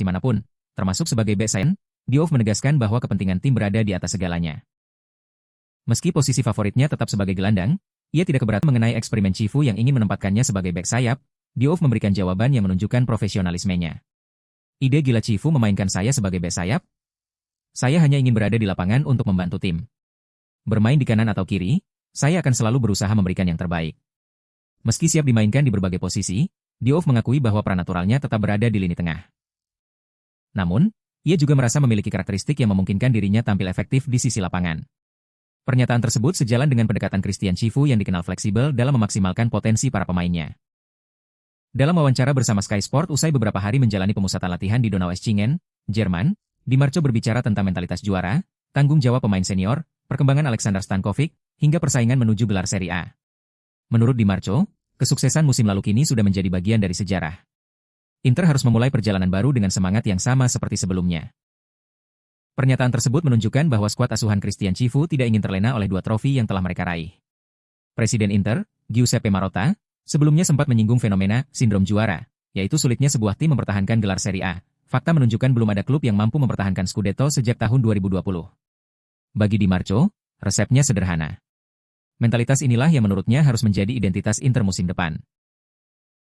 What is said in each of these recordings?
manapun, termasuk sebagai bek sayap, Diouf menegaskan bahwa kepentingan tim berada di atas segalanya. Meski posisi favoritnya tetap sebagai gelandang, ia tidak keberatan mengenai eksperimen Cifu yang ingin menempatkannya sebagai bek sayap. Diouf memberikan jawaban yang menunjukkan profesionalismenya. Ide gila Cifu memainkan saya sebagai bek sayap? Saya hanya ingin berada di lapangan untuk membantu tim. Bermain di kanan atau kiri, saya akan selalu berusaha memberikan yang terbaik. Meski siap dimainkan di berbagai posisi, Diouf mengakui bahwa peran naturalnya tetap berada di lini tengah. Namun, ia juga merasa memiliki karakteristik yang memungkinkan dirinya tampil efektif di sisi lapangan. Pernyataan tersebut sejalan dengan pendekatan Christian Cifu yang dikenal fleksibel dalam memaksimalkan potensi para pemainnya. Dalam wawancara bersama Sky Sport usai beberapa hari menjalani pemusatan latihan di Donaueschingen, Jerman, Di Marco berbicara tentang mentalitas juara, tanggung jawab pemain senior, perkembangan Alexander Stankovic, hingga persaingan menuju gelar Serie A. Menurut Di Marco, kesuksesan musim lalu kini sudah menjadi bagian dari sejarah. Inter harus memulai perjalanan baru dengan semangat yang sama seperti sebelumnya. Pernyataan tersebut menunjukkan bahwa skuad asuhan Christian Cifu tidak ingin terlena oleh 2 trofi yang telah mereka raih. Presiden Inter, Giuseppe Marotta, sebelumnya sempat menyinggung fenomena sindrom juara, yaitu sulitnya sebuah tim mempertahankan gelar Serie A. Fakta menunjukkan belum ada klub yang mampu mempertahankan Scudetto sejak tahun 2020. Bagi Di Marco, resepnya sederhana. Mentalitas inilah yang menurutnya harus menjadi identitas Inter musim depan.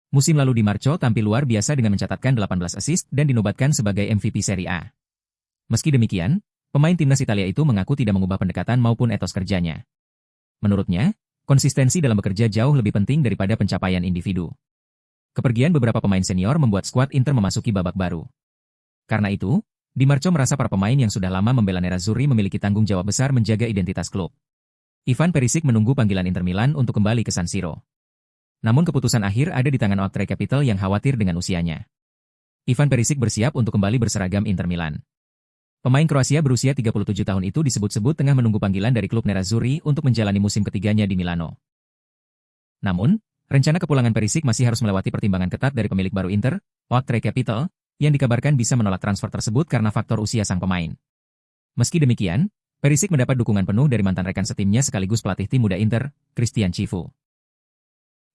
Musim lalu Di Marco tampil luar biasa dengan mencatatkan 18 assist dan dinobatkan sebagai MVP Serie A. Meski demikian, pemain timnas Italia itu mengaku tidak mengubah pendekatan maupun etos kerjanya. Menurutnya, konsistensi dalam bekerja jauh lebih penting daripada pencapaian individu. Kepergian beberapa pemain senior membuat skuad Inter memasuki babak baru. Karena itu, Di Marco merasa para pemain yang sudah lama membela Nerazzurri memiliki tanggung jawab besar menjaga identitas klub. Ivan Perisic menunggu panggilan Inter Milan untuk kembali ke San Siro. Namun keputusan akhir ada di tangan Oaktree Capital yang khawatir dengan usianya. Ivan Perisic bersiap untuk kembali berseragam Inter Milan. Pemain Kroasia berusia 37 tahun itu disebut-sebut tengah menunggu panggilan dari klub Nerazzurri untuk menjalani musim ketiganya di Milano. Namun, rencana kepulangan Perisic masih harus melewati pertimbangan ketat dari pemilik baru Inter, Oaktree Capital, yang dikabarkan bisa menolak transfer tersebut karena faktor usia sang pemain. Meski demikian, Perisic mendapat dukungan penuh dari mantan rekan setimnya sekaligus pelatih tim muda Inter, Christian Cifu.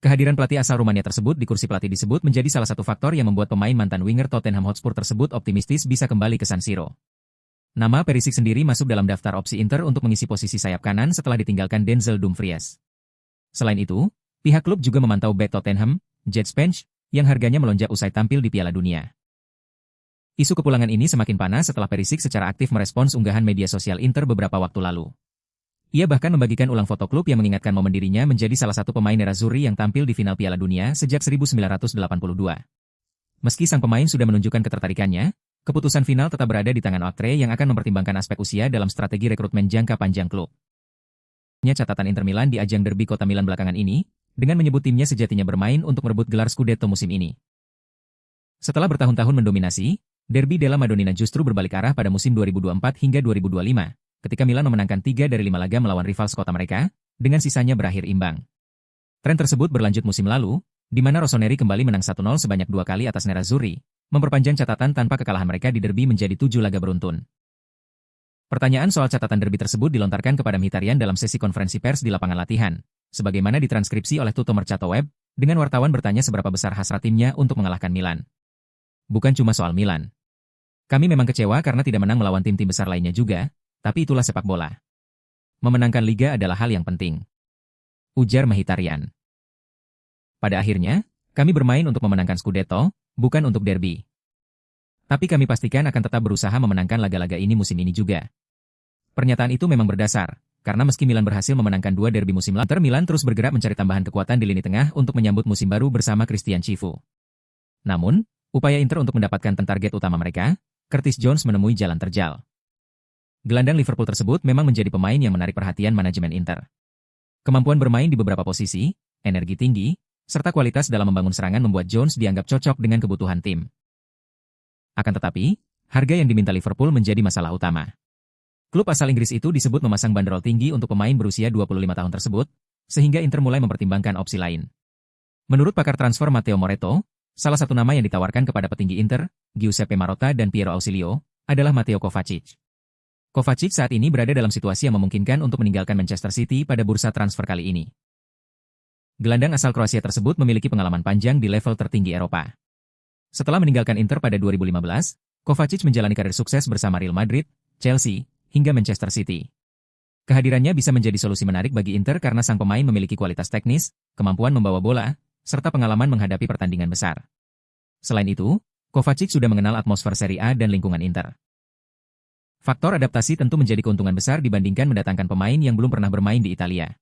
Kehadiran pelatih asal Rumania tersebut di kursi pelatih disebut menjadi salah satu faktor yang membuat pemain mantan winger Tottenham Hotspur tersebut optimistis bisa kembali ke San Siro. Nama Perisic sendiri masuk dalam daftar opsi Inter untuk mengisi posisi sayap kanan setelah ditinggalkan Denzel Dumfries. Selain itu, pihak klub juga memantau bek Tottenham, Jed Spence, yang harganya melonjak usai tampil di Piala Dunia. Isu kepulangan ini semakin panas setelah Perisic secara aktif merespons unggahan media sosial Inter beberapa waktu lalu. Ia bahkan membagikan ulang foto klub yang mengingatkan momen dirinya menjadi salah satu pemain Nerazzurri yang tampil di final Piala Dunia sejak 1982. Meski sang pemain sudah menunjukkan ketertarikannya, keputusan final tetap berada di tangan Oaktree yang akan mempertimbangkan aspek usia dalam strategi rekrutmen jangka panjang klub. Catatan Inter Milan di ajang derby kota Milan belakangan ini, dengan menyebut timnya sejatinya bermain untuk merebut gelar Scudetto musim ini. Setelah bertahun-tahun mendominasi, derby della Madonnina justru berbalik arah pada musim 2024 hingga 2025, ketika Milan memenangkan 3 dari 5 laga melawan rival sekota mereka, dengan sisanya berakhir imbang. Tren tersebut berlanjut musim lalu, di mana Rossoneri kembali menang 1-0 sebanyak 2 kali atas Nerazzurri, memperpanjang catatan tanpa kekalahan mereka di derby menjadi 7 laga beruntun. Pertanyaan soal catatan derby tersebut dilontarkan kepada Mkhitaryan dalam sesi konferensi pers di lapangan latihan, sebagaimana ditranskripsi oleh Tutto Mercato Web, dengan wartawan bertanya seberapa besar hasrat timnya untuk mengalahkan Milan. Bukan cuma soal Milan. Kami memang kecewa karena tidak menang melawan tim-tim besar lainnya juga, tapi itulah sepak bola. Memenangkan liga adalah hal yang penting, ujar Mkhitaryan. Pada akhirnya, kami bermain untuk memenangkan Scudetto, bukan untuk derby. Tapi kami pastikan akan tetap berusaha memenangkan laga-laga ini musim ini juga. Pernyataan itu memang berdasar, karena meski Milan berhasil memenangkan 2 derby musim lalu, Milan terus bergerak mencari tambahan kekuatan di lini tengah untuk menyambut musim baru bersama Christian Cifu. Namun, upaya Inter untuk mendapatkan target utama mereka, Curtis Jones menemui jalan terjal. Gelandang Liverpool tersebut memang menjadi pemain yang menarik perhatian manajemen Inter. Kemampuan bermain di beberapa posisi, energi tinggi, serta kualitas dalam membangun serangan membuat Jones dianggap cocok dengan kebutuhan tim. Akan tetapi, harga yang diminta Liverpool menjadi masalah utama. Klub asal Inggris itu disebut memasang bandrol tinggi untuk pemain berusia 25 tahun tersebut, sehingga Inter mulai mempertimbangkan opsi lain. Menurut pakar transfer Matteo Moretto, salah satu nama yang ditawarkan kepada petinggi Inter, Giuseppe Marotta dan Piero Ausilio, adalah Matteo Kovacic. Kovacic saat ini berada dalam situasi yang memungkinkan untuk meninggalkan Manchester City pada bursa transfer kali ini. Gelandang asal Kroasia tersebut memiliki pengalaman panjang di level tertinggi Eropa. Setelah meninggalkan Inter pada 2015, Kovacic menjalani karir sukses bersama Real Madrid, Chelsea, hingga Manchester City. Kehadirannya bisa menjadi solusi menarik bagi Inter karena sang pemain memiliki kualitas teknis, kemampuan membawa bola, serta pengalaman menghadapi pertandingan besar. Selain itu, Kovacic sudah mengenal atmosfer Serie A dan lingkungan Inter. Faktor adaptasi tentu menjadi keuntungan besar dibandingkan mendatangkan pemain yang belum pernah bermain di Italia.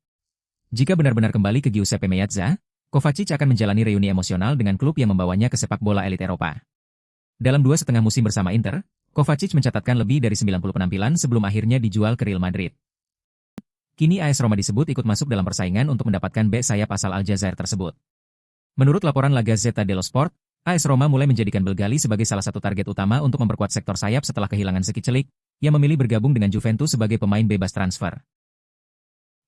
Jika benar-benar kembali ke Giuseppe Meazza, Kovacic akan menjalani reuni emosional dengan klub yang membawanya ke sepak bola elit Eropa. Dalam 2,5 musim bersama Inter, Kovacic mencatatkan lebih dari 90 penampilan sebelum akhirnya dijual ke Real Madrid. Kini AS Roma disebut ikut masuk dalam persaingan untuk mendapatkan bek sayap asal Aljazair tersebut. Menurut laporan La Gazzetta dello Sport, AS Roma mulai menjadikan Belgali sebagai salah satu target utama untuk memperkuat sektor sayap setelah kehilangan Seki Celik, yang memilih bergabung dengan Juventus sebagai pemain bebas transfer.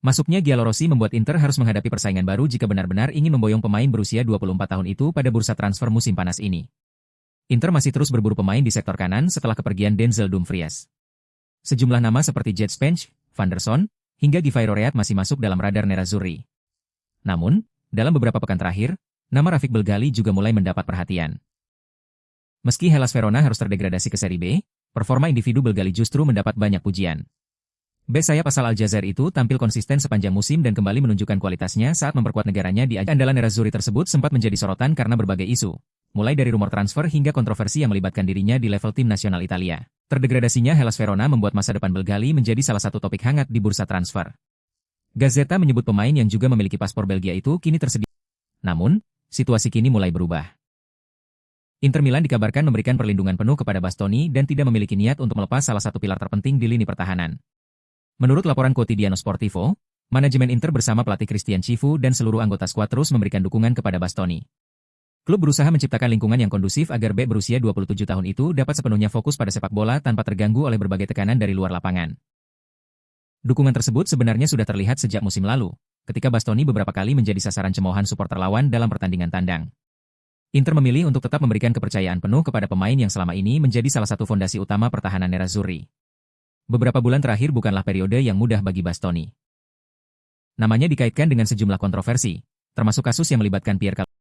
Masuknya Giallorossi membuat Inter harus menghadapi persaingan baru jika benar-benar ingin memboyong pemain berusia 24 tahun itu pada bursa transfer musim panas ini. Inter masih terus berburu pemain di sektor kanan setelah kepergian Denzel Dumfries. Sejumlah nama seperti Jet Spence, Van der Son, hingga Givai Roreat masih masuk dalam radar Nerazzurri. Namun, dalam beberapa pekan terakhir, nama Rafik Belgali juga mulai mendapat perhatian. Meski Hellas Verona harus terdegradasi ke Serie B, performa individu Belgali justru mendapat banyak pujian. Bek sayap asal Aljazair itu tampil konsisten sepanjang musim dan kembali menunjukkan kualitasnya saat memperkuat negaranya di ajang andalan Nerazzurri tersebut sempat menjadi sorotan karena berbagai isu, mulai dari rumor transfer hingga kontroversi yang melibatkan dirinya di level tim nasional Italia. Terdegradasinya Hellas Verona membuat masa depan Belgali menjadi salah satu topik hangat di bursa transfer. Gazzetta menyebut pemain yang juga memiliki paspor Belgia itu kini tersedia. Namun, situasi kini mulai berubah. Inter Milan dikabarkan memberikan perlindungan penuh kepada Bastoni dan tidak memiliki niat untuk melepas salah satu pilar terpenting di lini pertahanan. Menurut laporan Quotidiano Sportivo, manajemen Inter bersama pelatih Christian Chivu dan seluruh anggota skuad terus memberikan dukungan kepada Bastoni. Klub berusaha menciptakan lingkungan yang kondusif agar bek berusia 27 tahun itu dapat sepenuhnya fokus pada sepak bola tanpa terganggu oleh berbagai tekanan dari luar lapangan. Dukungan tersebut sebenarnya sudah terlihat sejak musim lalu, ketika Bastoni beberapa kali menjadi sasaran cemoohan supporter lawan dalam pertandingan tandang. Inter memilih untuk tetap memberikan kepercayaan penuh kepada pemain yang selama ini menjadi salah satu fondasi utama pertahanan Nerazzurri. Beberapa bulan terakhir bukanlah periode yang mudah bagi Bastoni. Namanya dikaitkan dengan sejumlah kontroversi, termasuk kasus yang melibatkan Pierre Calderoni.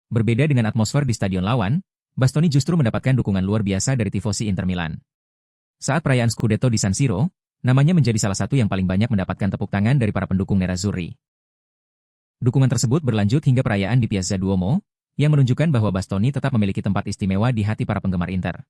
Berbeda dengan atmosfer di stadion lawan, Bastoni justru mendapatkan dukungan luar biasa dari tifosi Inter Milan. Saat perayaan Scudetto di San Siro, namanya menjadi salah satu yang paling banyak mendapatkan tepuk tangan dari para pendukung Nerazzurri. Dukungan tersebut berlanjut hingga perayaan di Piazza Duomo, yang menunjukkan bahwa Bastoni tetap memiliki tempat istimewa di hati para penggemar Inter.